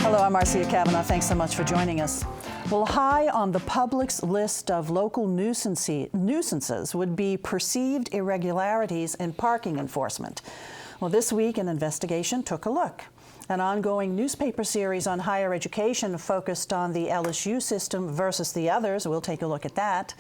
Hello, I'm Marcia Kavanaugh. Thanks so much for joining us. Well, high on the public's list of local nuisances would be perceived irregularities in parking enforcement. Well, this week, an investigation took a look. An ongoing newspaper series on higher education focused on the LSU system versus the others. We'll take a look at that.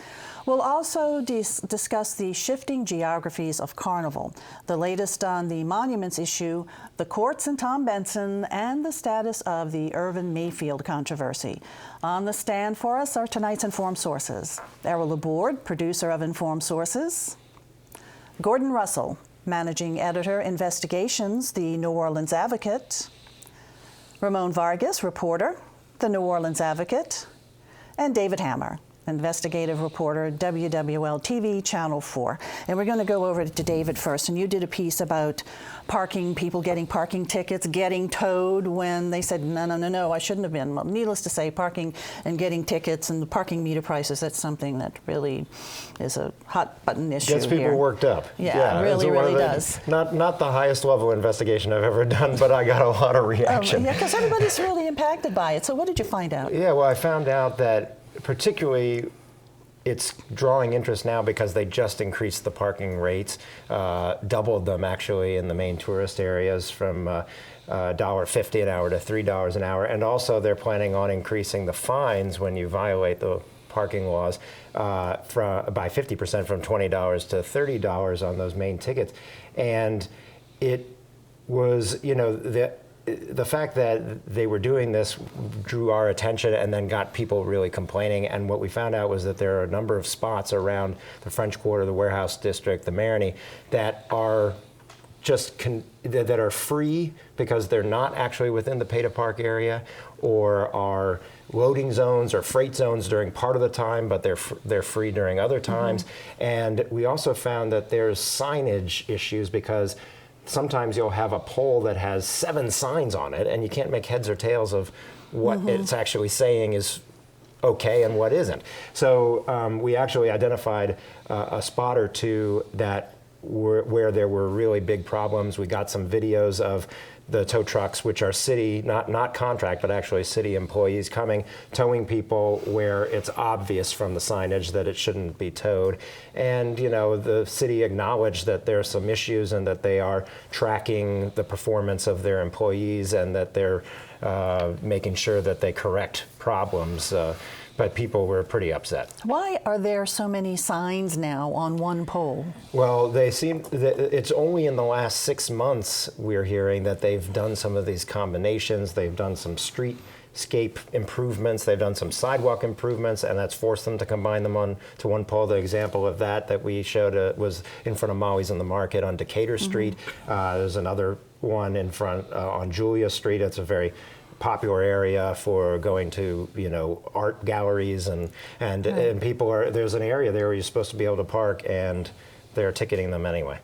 We'll also discuss the shifting geographies of Carnival, the latest on the monuments issue, the courts and Tom Benson, and the status of the Irvin Mayfield controversy. On the stand for us are tonight's Informed Sources. Errol, Laborde, producer of Informed Sources. Gordon Russell, managing editor, Investigations, the New Orleans Advocate. Ramon Vargas, reporter, the New Orleans Advocate. And David Hammer, investigative reporter, WWL-TV, Channel 4. And we're going to go over to David first. And you did a piece about parking, people getting parking tickets, getting towed when they said, no, I shouldn't have been. Well, needless to say, parking and getting tickets and the parking meter prices, that's something that really is a hot button issue Gets people here. worked up. Yeah, it really does. Not the highest level investigation I've ever done, but I got a lot of reaction. Yeah, because everybody's really impacted by it. So what did you find out? Yeah, well, I found out that particularly it's drawing interest now because they just increased the parking rates, doubled them actually in the main tourist areas from $1.50 an hour to $3 an hour. And also they're planning on increasing the fines when you violate the parking laws by 50% from $20 to $30 on those main tickets. And it was, the fact that they were doing this drew our attention and then got people really complaining. And what we found out was that there are a number of spots around the French Quarter, the Warehouse District, the Marigny, that are just that are free because they're not actually within the pay-to-park area, or are loading zones or freight zones during part of the time, but they're free during other times. Mm-hmm. And we also found that there's signage issues because sometimes you'll have a pole that has 7 signs on it, and you can't make heads or tails of what it's actually saying is okay and what isn't. So we actually identified a spot or two that where there were really big problems. We got some videos of the tow trucks, which are city, not contract, but actually city employees coming, towing people where it's obvious from the signage that it shouldn't be towed. And, the city acknowledged that there are some issues and that they are tracking the performance of their employees and that they're making sure that they correct problems. But people were pretty upset. Why are there so many signs now on one pole? Well, they seem that it's only in the last 6 months we're hearing that they've done some of these combinations. They've done some streetscape improvements. They've done some sidewalk improvements, and that's forced them to combine them onto one pole. The example of that we showed was in front of Molly's in the Market on Decatur Street. There's another one in front on Julia Street. It's a very popular area for going to, art galleries and people there's an area there where you're supposed to be able to park, and they're ticketing them anyway.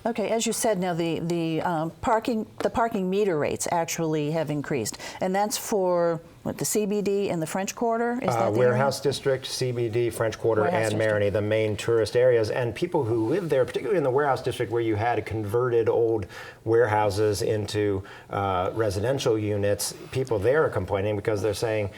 Okay, as you said, now the parking meter rates actually have increased, and that's for the CBD and the French Quarter? Is that the Warehouse District, CBD, French Quarter, and Marigny, the main tourist areas. And people who live there, particularly in the Warehouse District, where you had converted old warehouses into residential units, people there are complaining because they're saying,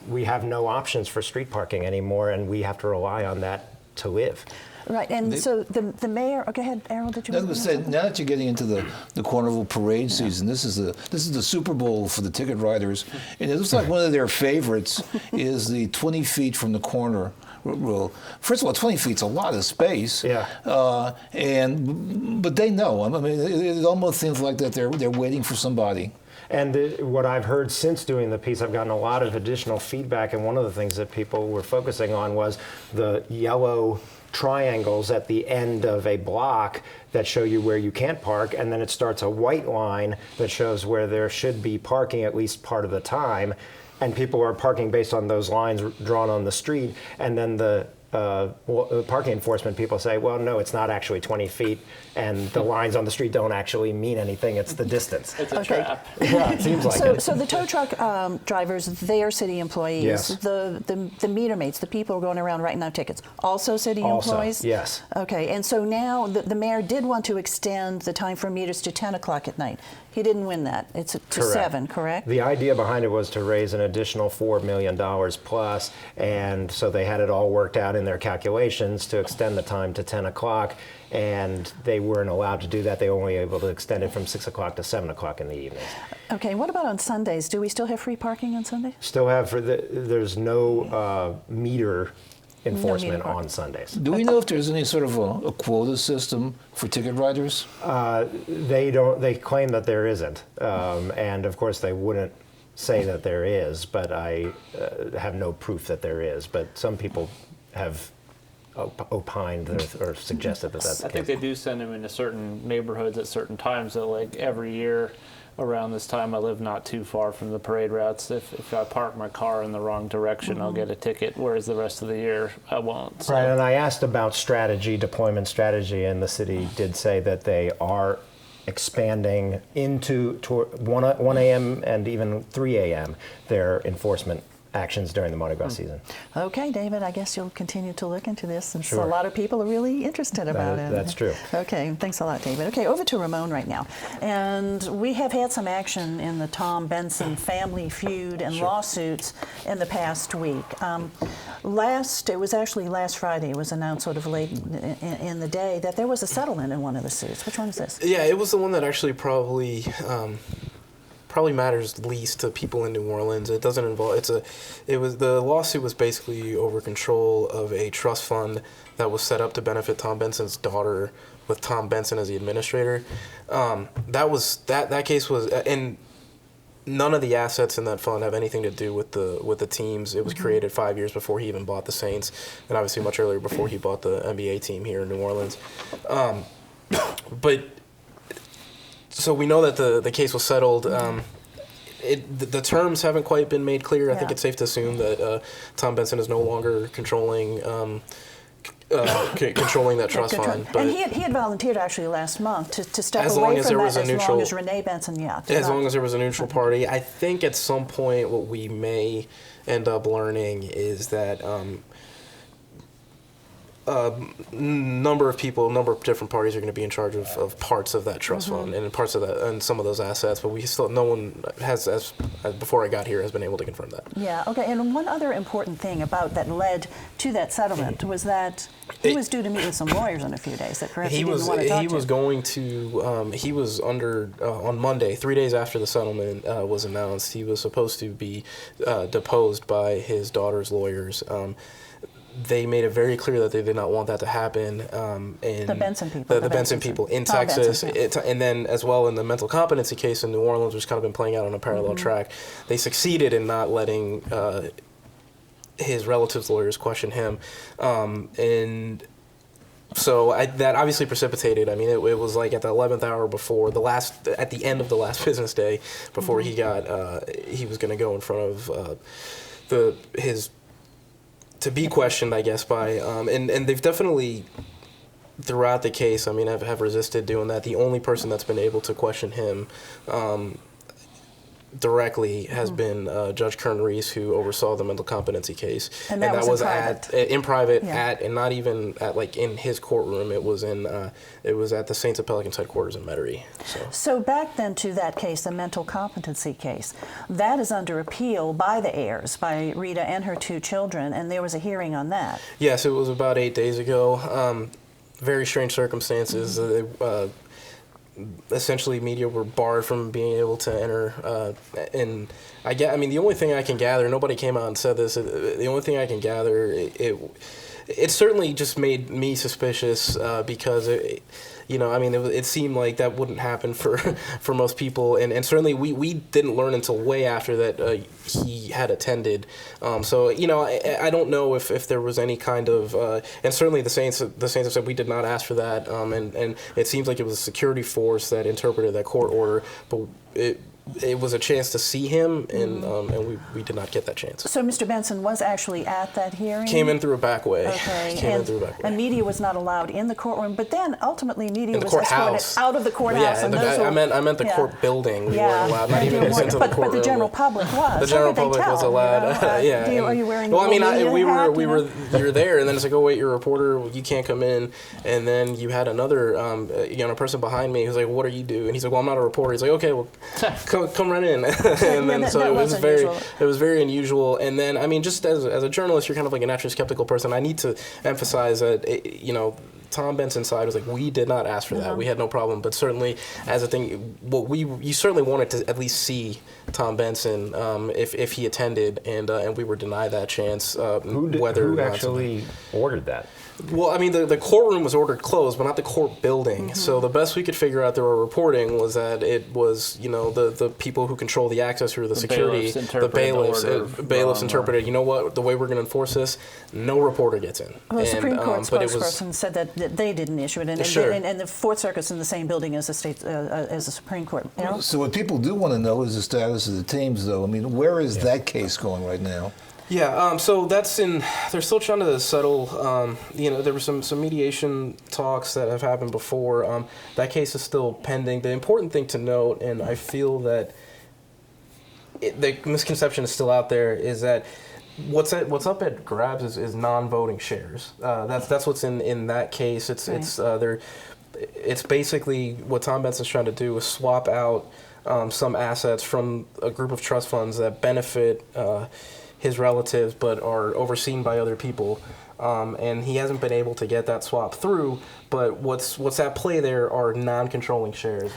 we have no options for street parking anymore, and we have to rely on that to live. Right, and so the mayor. Go ahead, Errol. Did you? I was going to say, now that you're getting into the Carnival parade season, this is the Super Bowl for the ticket riders, and it looks like one of their favorites is the 20 feet from the corner rule. First of all, 20 feet's a lot of space. Yeah. But they know. I mean, it almost seems like that they're waiting for somebody. And what I've heard since doing the piece, I've gotten a lot of additional feedback, and one of the things that people were focusing on was the yellow triangles at the end of a block that show you where you can't park, and then it starts a white line that shows where there should be parking at least part of the time, and people are parking based on those lines drawn on the street, and then the parking enforcement people say, well, no, it's not actually 20 feet, and the lines on the street don't actually mean anything. It's the distance. It's a trap. Yeah, it seems like it. So the tow truck drivers, they are city employees. Yes. The meter mates, the people who are going around writing out tickets, also city employees? Yes. Okay, and so now the mayor did want to extend the time for meters to 10 o'clock at night. He didn't win that. It's to Correct. 7, correct? The idea behind it was to raise an additional $4 million plus, and so they had it all worked out in their calculations to extend the time to 10 o'clock, and they weren't allowed to do that. They were only able to extend it from 6 o'clock to 7 o'clock in the evening. Okay, what about on Sundays? Do we still have free parking on Sundays? Still have, there's no meter enforcement parking. on Sundays. Do we know if there's any sort of a quota system for ticket riders? They claim that there isn't, and of course they wouldn't say that there is, but I have no proof that there is. But some people have opined or suggested that that's the I think case. they do send them into certain neighborhoods at certain times. So like every year around this time, I live not too far from the parade routes. If I park my car in the wrong direction, I'll get a ticket, whereas the rest of the year I won't. So. Right, and I asked about deployment strategy, and the city did say that they are expanding into 1 a.m. and even 3 a.m. their enforcement actions during the Mardi Gras season. Okay, David, I guess you'll continue to look into this since Sure. a lot of people are really interested about it. That's true. Okay, thanks a lot, David. Okay, over to Ramon right now. And we have had some action in the Tom Benson family feud and lawsuits in the past week. It was actually last Friday, it was announced sort of late in the day that there was a settlement in one of the suits. Which one is this? Yeah, it was the one that actually probably matters least to people in New Orleans. It doesn't involve. The lawsuit was basically over control of a trust fund that was set up to benefit Tom Benson's daughter, with Tom Benson as the administrator. That case was, and none of the assets in that fund have anything to do with the teams. It was created 5 years before he even bought the Saints, and obviously much earlier before he bought the NBA team here in New Orleans. But so we know that the case was settled. The terms haven't quite been made clear. I think it's safe to assume that Tom Benson is no longer controlling that trust fund. But and he had volunteered actually last month to step as long away as from there that was a as neutral, long as Renee Benson, as long as there was a neutral party. I think at some point what we may end up learning is that number of different parties are going to be in charge of parts of that trust fund and parts of that and some of those assets, but no one has, as before I got here, has been able to confirm that. Yeah, okay, and one other important thing about that led to that settlement was that he was due to meet with some lawyers in a few days that perhaps he didn't want to talk to. He was under, on Monday, 3 days after the settlement was announced, he was supposed to be deposed by his daughter's lawyers. They made it very clear that they did not want that to happen. In the Benson people. The Benson people in Tom Texas. Benson, And then as well in the mental competency case in New Orleans, which kind of been playing out on a parallel track, they succeeded in not letting his relatives' lawyers question him. And so that obviously precipitated. I mean, it was like at the 11th hour before at the end of the last business day, before he was going to go in front of his to be questioned, I guess, by and they've definitely throughout the case, I mean, have resisted doing that. The only person that's been able to question him directly has been Judge Kern Reese, who oversaw the mental competency case, and that was in private yeah. and not even at like in his courtroom. It was at the Saints of Pelicans headquarters in Metairie. So back then to that case, the mental competency case, that is under appeal by the heirs, by Rita and her 2 children, and there was a hearing on that. Yes, it was about 8 days ago. Very strange circumstances. Essentially, media were barred from being able to enter. And I mean, the only thing I can gather, nobody came out and said this. The only thing I can gather, it certainly just made me suspicious because it seemed like that wouldn't happen for most people, and certainly we didn't learn until way after that he had attended. So I don't know if there was any kind of and certainly the Saints have said we did not ask for that, and it seems like it was a security force that interpreted that court order, but it was a chance to see him, and we did not get that chance. So Mr. Benson was actually at that hearing? Came in through a back way. Okay. Came in through a back way. And media was not allowed in the courtroom, but then ultimately media In the was courthouse. escorted out of the courthouse. Yeah, I meant the court building. We weren't allowed, not even into the courtroom. But the general public was. The general public was allowed. Yeah. Are you wearing? Well, I mean, we were there, and then it's like, oh wait, you're a reporter, you can't come in. And then you had another, person behind me who's like, what are you doing? And he's like, well, I'm not a reporter. He's like, okay, well, come right in. And then so it was very unusual. And then, I mean, just as a journalist, you're kind of like a naturally skeptical person. I need to emphasize that, Tom Benson's side was like, we did not ask for that. We had no problem. But certainly, as a thing, you certainly wanted to at least see Tom Benson if he attended, and we were denied that chance. Who actually ordered that? Well, I mean, the courtroom was ordered closed, but not the court building. So the best we could figure out through our reporting was that it was, the people who control the access through the security, the bailiffs interpreted, you know what, the way we're going to enforce this, no reporter gets in. Well, the Supreme Court spokesperson said that they didn't issue it, and the Fourth Circuit's in the same building as the Supreme Court. Errol? So what people do want to know is the status of the teams, though. I mean, where is that case going right now? Yeah, so that's they're still trying to settle, there were some mediation talks that have happened before. That case is still pending. The important thing to note, and I feel that the misconception is still out there, is that what's up at grabs is non-voting shares. That's what's in that case. It's basically what Tom Benson's trying to do is swap out some assets from a group of trust funds that benefit his relatives but are overseen by other people, and he hasn't been able to get that swap through. But what's at play there are non-controlling shares.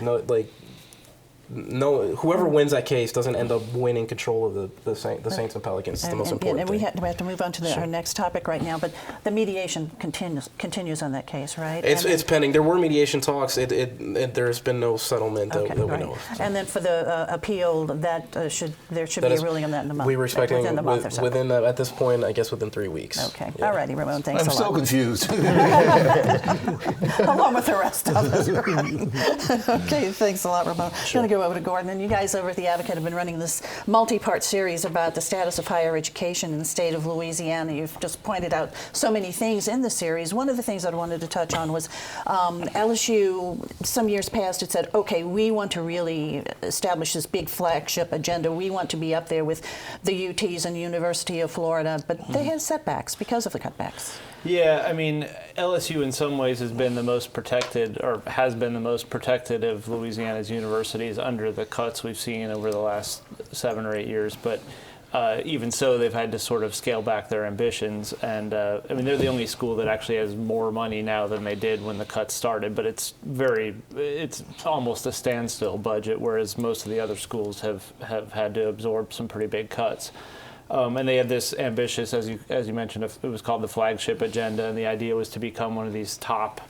Whoever wins that case doesn't end up winning control of the Saints and Pelicans. It's the most important thing. We have to move on to our next topic right now, but the mediation continues on that case, right? It's pending. There were mediation talks. There's been no settlement that we know of. And then for the appeal, there should be a ruling on that in a month. We were expecting within the month or so. At this point, I guess within 3 weeks. Okay. Yeah. All righty, Ramon. Thanks a lot. I'm so confused. Along with the rest of us. Okay. Thanks a lot, Ramon. Sure. I'm going to go over to Gordon. And you guys over at The Advocate have been running this multi-part series about the status of higher education in the state of Louisiana. You've just pointed out so many things in the series. One of the things I wanted to touch on was LSU, some years past, it said, okay, we want to really establish this big flagship agenda. We want to be up there with the UTs and the University of Florida, but they had setbacks because of the cutbacks. Yeah, I mean, LSU in some ways has been the most protected of Louisiana's universities under the cuts we've seen over the last 7 or 8 years. But even so, they've had to sort of scale back their ambitions. And I mean, they're the only school that actually has more money now than they did when the cuts started. But it's almost a standstill budget, whereas most of the other schools have had to absorb some pretty big cuts. And they had this ambitious, as you mentioned, it was called the flagship agenda, and the idea was to become one of these top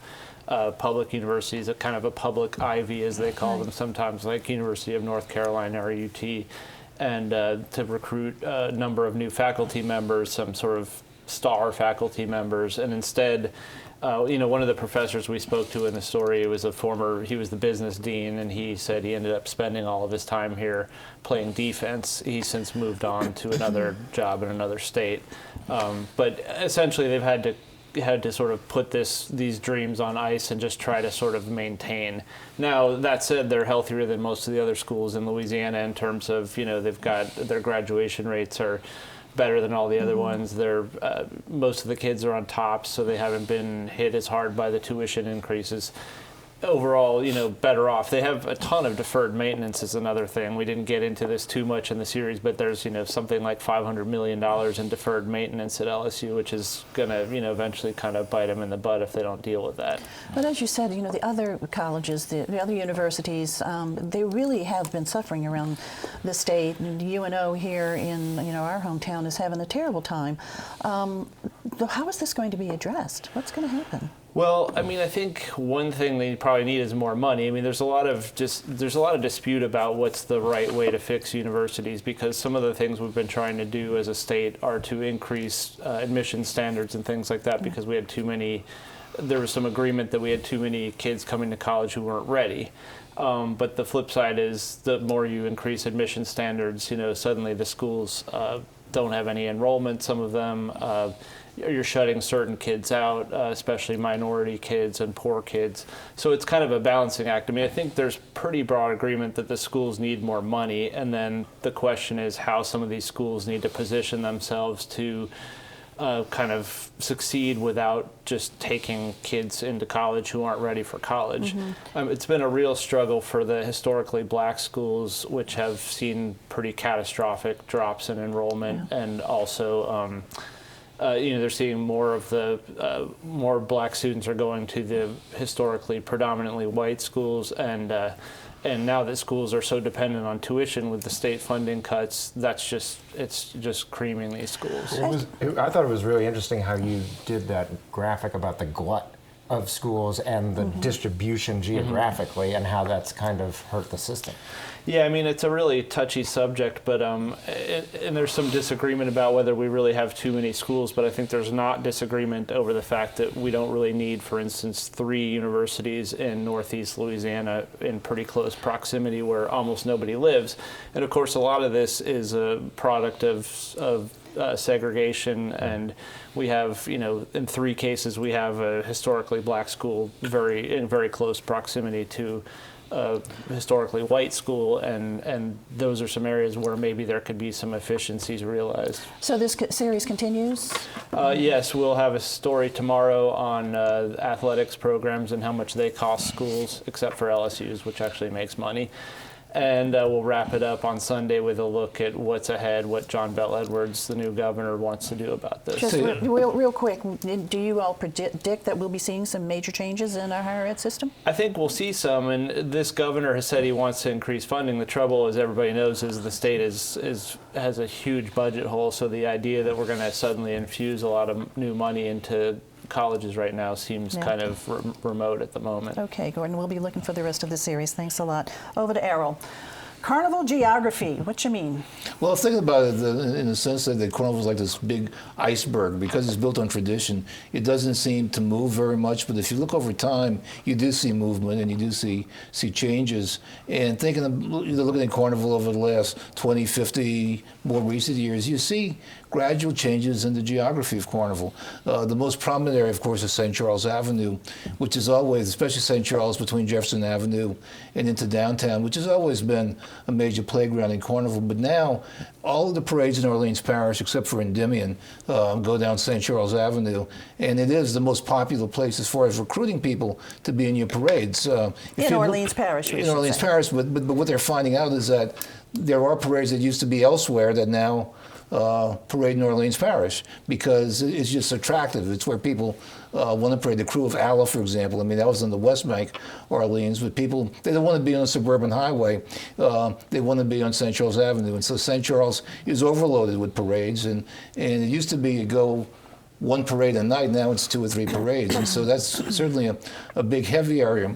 public universities, a kind of a public Ivy, as they call them sometimes, like University of North Carolina or UT, and to recruit a number of new faculty members, some sort of star faculty members, and instead, one of the professors we spoke to in the story he was the business dean, and he said he ended up spending all of his time here playing defense. He's since moved on to another job in another state. But essentially they've had to sort of put these dreams on ice and just try to sort of maintain. Now, that said, they're healthier than most of the other schools in Louisiana in terms of, they've got their graduation rates are better than all the other ones. Most of the kids are on top, so they haven't been hit as hard by the tuition increases. Overall, better off. They have a ton of deferred maintenance is another thing. We didn't get into this too much in the series, but there's, something like $500 million in deferred maintenance at LSU, which is going to, eventually kind of bite them in the butt if they don't deal with that. But as you said, the other colleges, the other universities, they really have been suffering around the state. And UNO here in, our hometown is having a terrible time. How is this going to be addressed? What's going to happen? Well, I mean, I think one thing they probably need is more money. I mean, there's a lot of dispute about what's the right way to fix universities, because some of the things we've been trying to do as a state are to increase admission standards and things like that, because we had too many there was some agreement that we had too many kids coming to college who weren't ready. But the flip side is the more you increase admission standards, suddenly the schools don't have any enrollment, some of them. You're shutting certain kids out, especially minority kids and poor kids. So it's kind of a balancing act. I mean, I think there's pretty broad agreement that the schools need more money, and then the question is how some of these schools need to position themselves to kind of succeed without just taking kids into college who aren't ready for college. It's been a real struggle for the historically black schools, which have seen pretty catastrophic drops in enrollment, and also they're seeing more of the more black students are going to the historically predominantly white schools, and now that schools are so dependent on tuition with the state funding cuts, it's just creaming these schools. I thought it was really interesting how you did that graphic about the glut of schools and the distribution geographically, and how that's kind of hurt the system. Yeah, I mean, it's a really touchy subject, but and there's some disagreement about whether we really have too many schools, but I think there's not disagreement over the fact that we don't really need, for instance, 3 universities in Northeast Louisiana in pretty close proximity where almost nobody lives. And of course, a lot of this is a product of segregation, and we have, in 3 cases, we have a historically black school in very close proximity to a historically white school, and those are some areas where maybe there could be some efficiencies realized. So this series continues? Yes, we'll have a story tomorrow on athletics programs and how much they cost schools, except for LSU's, which actually makes money. And we'll wrap it up on Sunday with a look at what's ahead, what John Bell Edwards, the new governor, wants to do about this. Just real quick, do you all predict that we'll be seeing some major changes in our higher ed system? I think we'll see some, and this governor has said he wants to increase funding. The trouble, as everybody knows, is the state has a huge budget hole, so the idea that we're going to suddenly infuse a lot of new money into colleges right now seems kind of remote at the moment. Okay, Gordon, we'll be looking for the rest of the series. Thanks a lot. Over to Errol. Carnival geography, what you mean? Well, think about it in the sense that the carnival is like this big iceberg. Because it's built on tradition, it doesn't seem to move very much, but if you look over time, you do see movement and you do see changes. And thinking of looking at carnival over the last 20, 50, more recent years, you see gradual changes in the geography of carnival. The most prominent area, of course, is St. Charles Avenue, which is always, especially St. Charles between Jefferson Avenue and into downtown, which has always been a major playground in carnival. But now, all of the parades in Orleans Parish, except for Endymion, go down St. Charles Avenue, and it is the most popular place as far as recruiting people to be in your parades. In Orleans Parish, in Orleans Parish, but what they're finding out is that there are parades that used to be elsewhere that now parade in Orleans Parish because it's just attractive. It's where people want to parade. The crew of Allah, for example, I mean, that was on the West Bank, Orleans, but people, they don't want to be on a suburban highway. They want to be on St. Charles Avenue. And so St. Charles is overloaded with parades. And it used to be you go one parade a night. Now it's 2 or 3 parades. And so that's certainly a big, heavy area.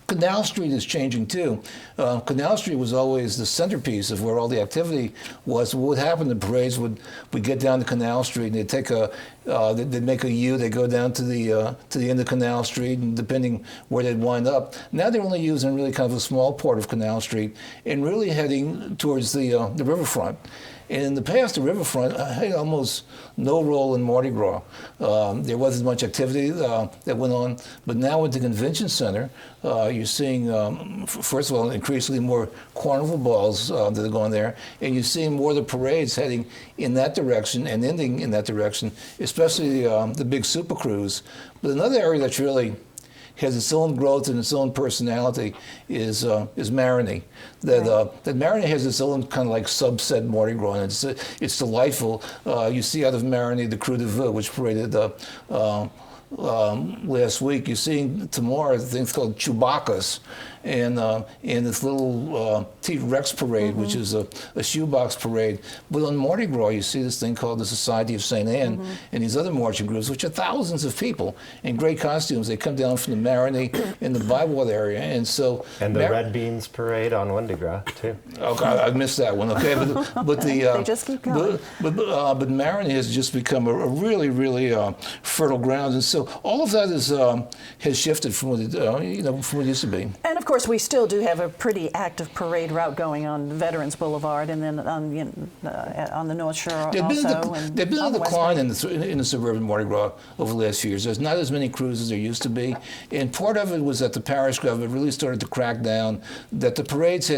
Canal Street is changing too. Canal Street was always the centerpiece of where all the activity was. What would happen? The parades would get down to Canal Street and they'd take they'd make a U. They'd go down to the end of Canal Street, and depending where they'd wind up. Now they're only using really kind of a small part of Canal Street and really heading towards the riverfront. And in the past, the riverfront had almost no role in Mardi Gras. There wasn't much activity that went on. But now with the convention center, you're seeing, first of all, increasingly more carnival balls that are going there. And you're seeing more of the parades heading in that direction and ending in that direction, especially the big super cruise. But another area that's really has its own growth and its own personality is Marigny. That Marigny has its own kind of like subset Mardi Gras, and it's delightful. You see out of Marigny the Crew de Vœux, which paraded last week. You're seeing tomorrow things called Chewbacca's, and this little T-Rex parade, which is a shoebox parade. But on Mardi Gras, you see this thing called the Society of St. Anne and these other marching groups, which are thousands of people in great costumes. They come down from the Marigny in the Bywater area, and so and the Red Beans parade on Mardi Gras too. Oh, I missed that one. Okay, but the they just keep going. But Marigny has just become a really fertile ground, and so all of that has shifted from what from what it used to be. And of course, we still do have a pretty active parade route going on Veterans Boulevard, and then on the North Shore There's also. been a decline in the suburban Mardi Gras over the last few years. There's not as many crews as there used to be, and part of it was that the parish government really started to crack down, that the parades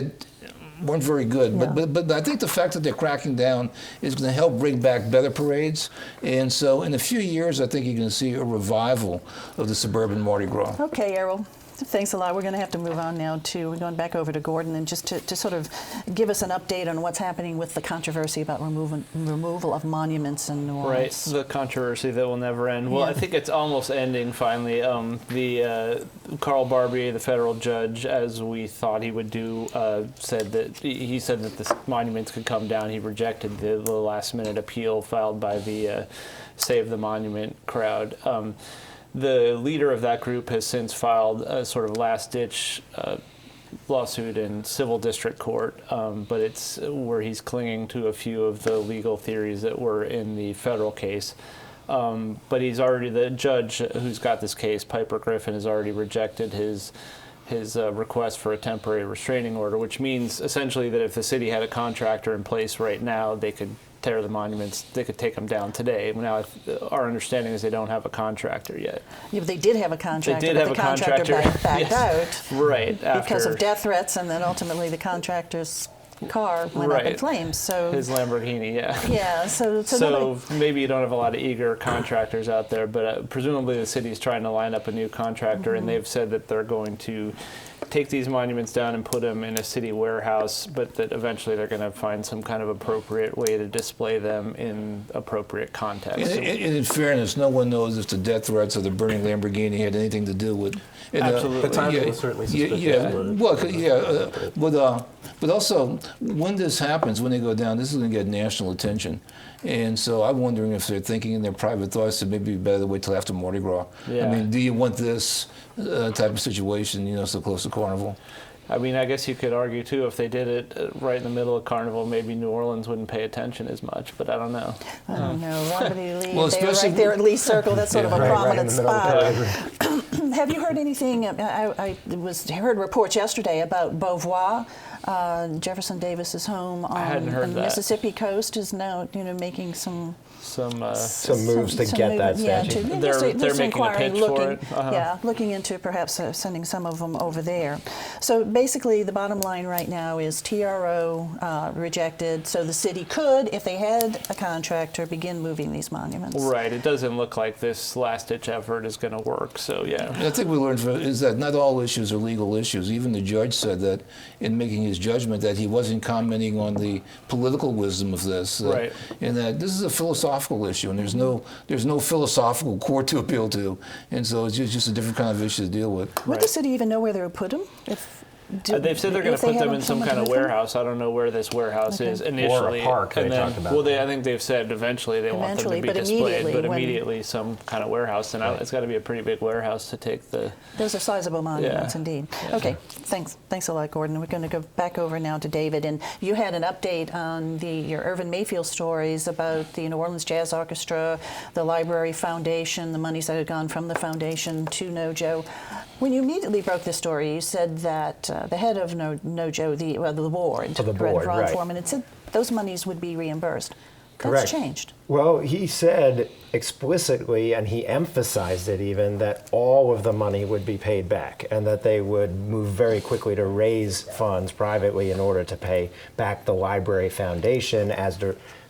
weren't very good. Yeah. But I think the fact that they're cracking down is going to help bring back better parades. And so in a few years, I think you're going to see a revival of the suburban Mardi Gras. Okay, Errol. Thanks a lot. We're going to have to move on now we're going back over to Gordon, and just to sort of give us an update on what's happening with the controversy about removal of monuments in New Orleans. Right, the controversy that will never end. Well, Yeah. I think it's almost ending finally. The Carl Barbier, the federal judge, as we thought he would do, said that the monuments could come down. He rejected the last-minute appeal filed by the Save the Monument crowd. The leader of that group has since filed a sort of last-ditch lawsuit in civil district court, but it's where he's clinging to a few of the legal theories that were in the federal case. But the judge who's got this case, Piper Griffin, has already rejected his request for a temporary restraining order, which means essentially that if the city had a contractor in place right now, they could tear the monuments, they could take them down today. Now, our understanding is they don't have a contractor yet. Yeah, but they did have a contractor, They did have a contractor. backed Yes. out. Right. Because of after death threats, and then ultimately the contractor's car went up in Right. flames. So his Lamborghini, yeah. yeah, so So maybe you don't have a lot of eager contractors out there, but presumably the city's trying to line up a new contractor, and they've said that they're going to take these monuments down and put them in a city warehouse, but that eventually they're going to find some kind of appropriate way to display them in appropriate context. And in fairness, no one knows if the death threats of the burning Lamborghini had anything to do with. Absolutely. The timing was certainly suspicious. But also, when this happens, when they go down, this is going to get national attention. And so I'm wondering if they're thinking in their private thoughts that maybe it'd be better to wait till after Mardi Gras. Yeah. I mean, do you want this type of situation, so close to Carnival? I mean, I guess you could argue, too, if they did it right in the middle of Carnival, maybe New Orleans wouldn't pay attention as much, but I don't know. I don't know, Robert E. Lee, Well, they were right there at Lee Circle. That's sort of a Right in prominent the middle of the spot. parade. Have you heard anything? I heard reports yesterday about Beauvoir. Jefferson Davis's home hadn't on heard the that. Mississippi coast is now, making some Some moves to get that statue. They're making a pitch for it. Yeah, looking into perhaps sending some of them over there. So basically, the bottom line right now is TRO rejected. So the city could, if they had a contractor, begin moving these monuments. Right. It doesn't look like this last-ditch effort is going to work. So yeah. And I think we learned is that not all issues are legal issues. Even the judge said that in making his judgment that he wasn't commenting on the political wisdom of this. Right. And that this is a philosophical issue, and there's no philosophical court to appeal to, and so it's just a different kind of issue to deal with. Would the city even know where they would put them? They've said they're going to put them in some kind of warehouse. I don't know where this warehouse is initially. Or a park, and they then, talked about. Well, I think they've said eventually they want them to be but displayed, but when- immediately some kind of warehouse. And it's got to be a pretty big warehouse to take the... Those are sizable monuments, Yeah. indeed. Okay, thanks a lot, Gordon. We're going to go back over now to David, and you had an update on your Irvin Mayfield stories about the New Orleans Jazz Orchestra, the Library Foundation, the monies that had gone from the foundation to NoJo. When you immediately broke this story, you said that the head of NoJo, the board, board, Ron right. Foreman, had said those monies would be reimbursed. Correct. That's changed. Well, he said explicitly, and he emphasized it even, that all of the money would be paid back and that they would move very quickly to raise funds privately in order to pay back the Library Foundation, as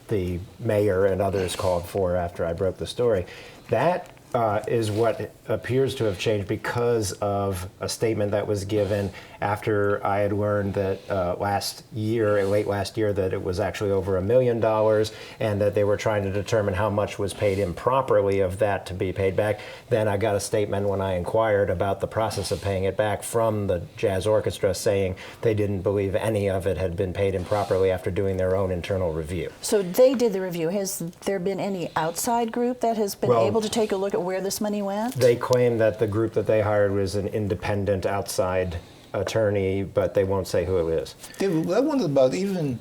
the mayor and others called for after I broke the story. That is what appears to have changed because of a statement that was given after I had learned that late last year, that it was actually over $1 million, and that they were trying to determine how much was paid improperly of that to be paid back. Then I got a statement when I inquired about the process of paying it back from the jazz orchestra saying they didn't believe any of it had been paid improperly after doing their own internal review. So they did the review. Has there been any outside group that has been able to take a look at where this money went? They claim that the group that they hired was an independent outside attorney, but they won't say who it is. David, I wondered about, even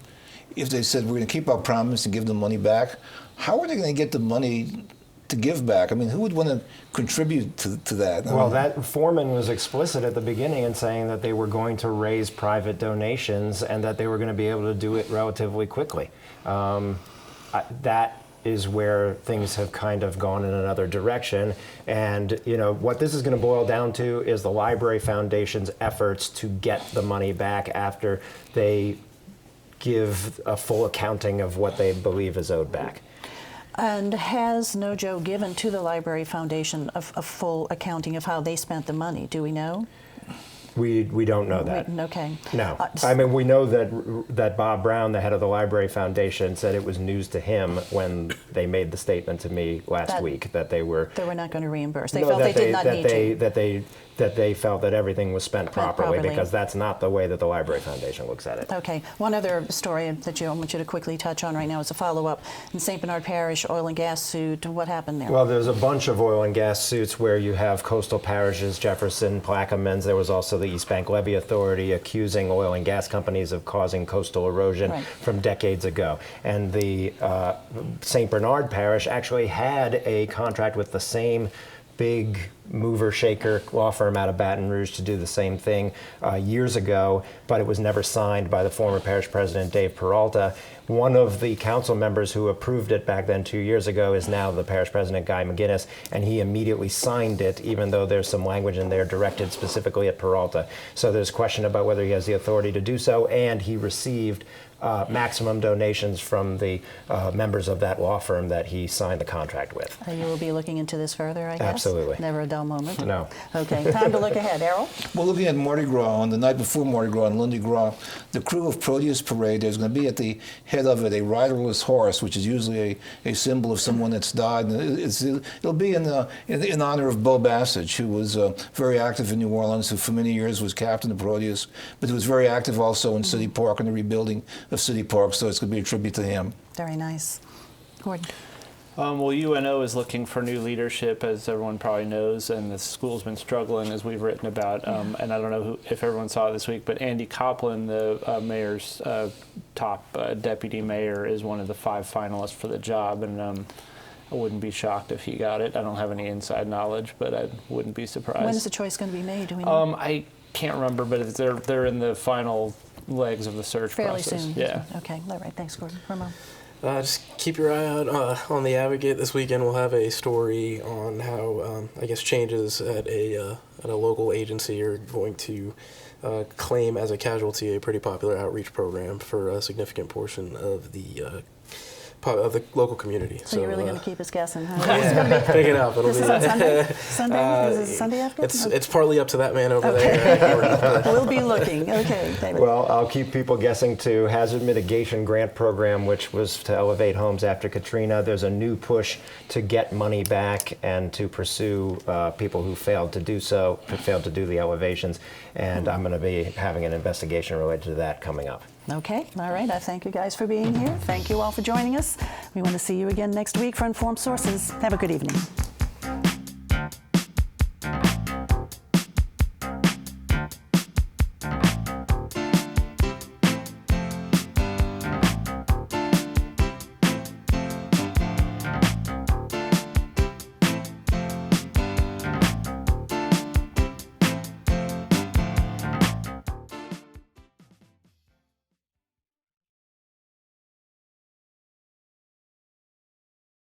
if they said we're going to keep our promise and give the money back, how are they going to get the money to give back? I mean, who would want to contribute to that? Well, that Foreman was explicit at the beginning in saying that they were going to raise private donations and that they were going to be able to do it relatively quickly. That is where things have kind of gone in another direction. And what this is going to boil down to is the Library Foundation's efforts to get the money back after they give a full accounting of what they believe is owed back. And has NoJo given to the Library Foundation a full accounting of how they spent the money? Do we know? We don't know that. Okay. No. I mean, we know that Bob Brown, the head of the Library Foundation, said it was news to him when they made the statement to me last week that they were not going to reimburse. They felt they did not need to. That they felt that everything was spent properly, because that's not the way that the Library Foundation looks at it. Okay. One other story that I want you to quickly touch on right now is a follow-up. In St. Bernard Parish, oil and gas suit. What happened there? Well, there's a bunch of oil and gas suits where you have coastal parishes, Jefferson, Plaquemines. There was also the East Bank Levee Authority accusing oil and gas companies of causing coastal erosion from decades ago. And the St. Bernard Parish actually had a contract with the same big mover shaker law firm out of Baton Rouge to do the same thing years ago, but it was never signed by the former parish president, Dave Peralta. One of the council members who approved it back then 2 years ago is now the parish president, Guy McGinnis, and he immediately signed it, even though there's some language in there directed specifically at Peralta. So there's question about whether he has the authority to do so, and he received maximum donations from the members of that law firm that he signed the contract with. You will be looking into this further, I guess? Absolutely. Never a dull moment? No. Okay, time to look ahead. Errol? Well, looking at Mardi Gras, on the night before Mardi Gras, on Lundi Gras, the crew of Proteus Parade, there's going to be at the head of it a riderless horse, which is usually a symbol of someone that's died. And it'll be in honor of Bo Bassage, who was very active in New Orleans, who for many years was captain of Proteus, but who was very active also in City Park and the rebuilding of City Park, so it's going to be a tribute to him. Very nice. Gordon? Well, UNO is looking for new leadership, as everyone probably knows, and the school's been struggling, as we've written about. And I don't know if everyone saw it this week, but Andy Copland, the mayor's top deputy mayor, is one of the 5 finalists for the job, and I wouldn't be shocked if he got it. I don't have any inside knowledge, but I wouldn't be surprised. When is the choice going to be made? Do we know? I can't remember, but they're in the final legs of the search Fairly process. soon. Yeah. Okay. All right. Thanks, Gordon. Ramon? Just keep your eye out on the Advocate this weekend. We'll have a story on how changes at a local agency are going to claim as a casualty a pretty popular outreach program for a significant portion of the local community. So you're really going to keep us guessing, huh? Pick it up. This is on Sunday? Sunday? Is this Sunday after? It's partly up to that man over there. We'll be looking. Okay, David. Well, I'll keep people guessing to Hazard Mitigation Grant Program, which was to elevate homes after Katrina. There's a new push to get money back and to pursue people who failed to do so, who failed to do the elevations. And I'm going to be having an investigation related to that coming up. Okay, all right. I thank you guys for being here. Thank you all for joining us. We want to see you again next week for Informed Sources. Have a good evening.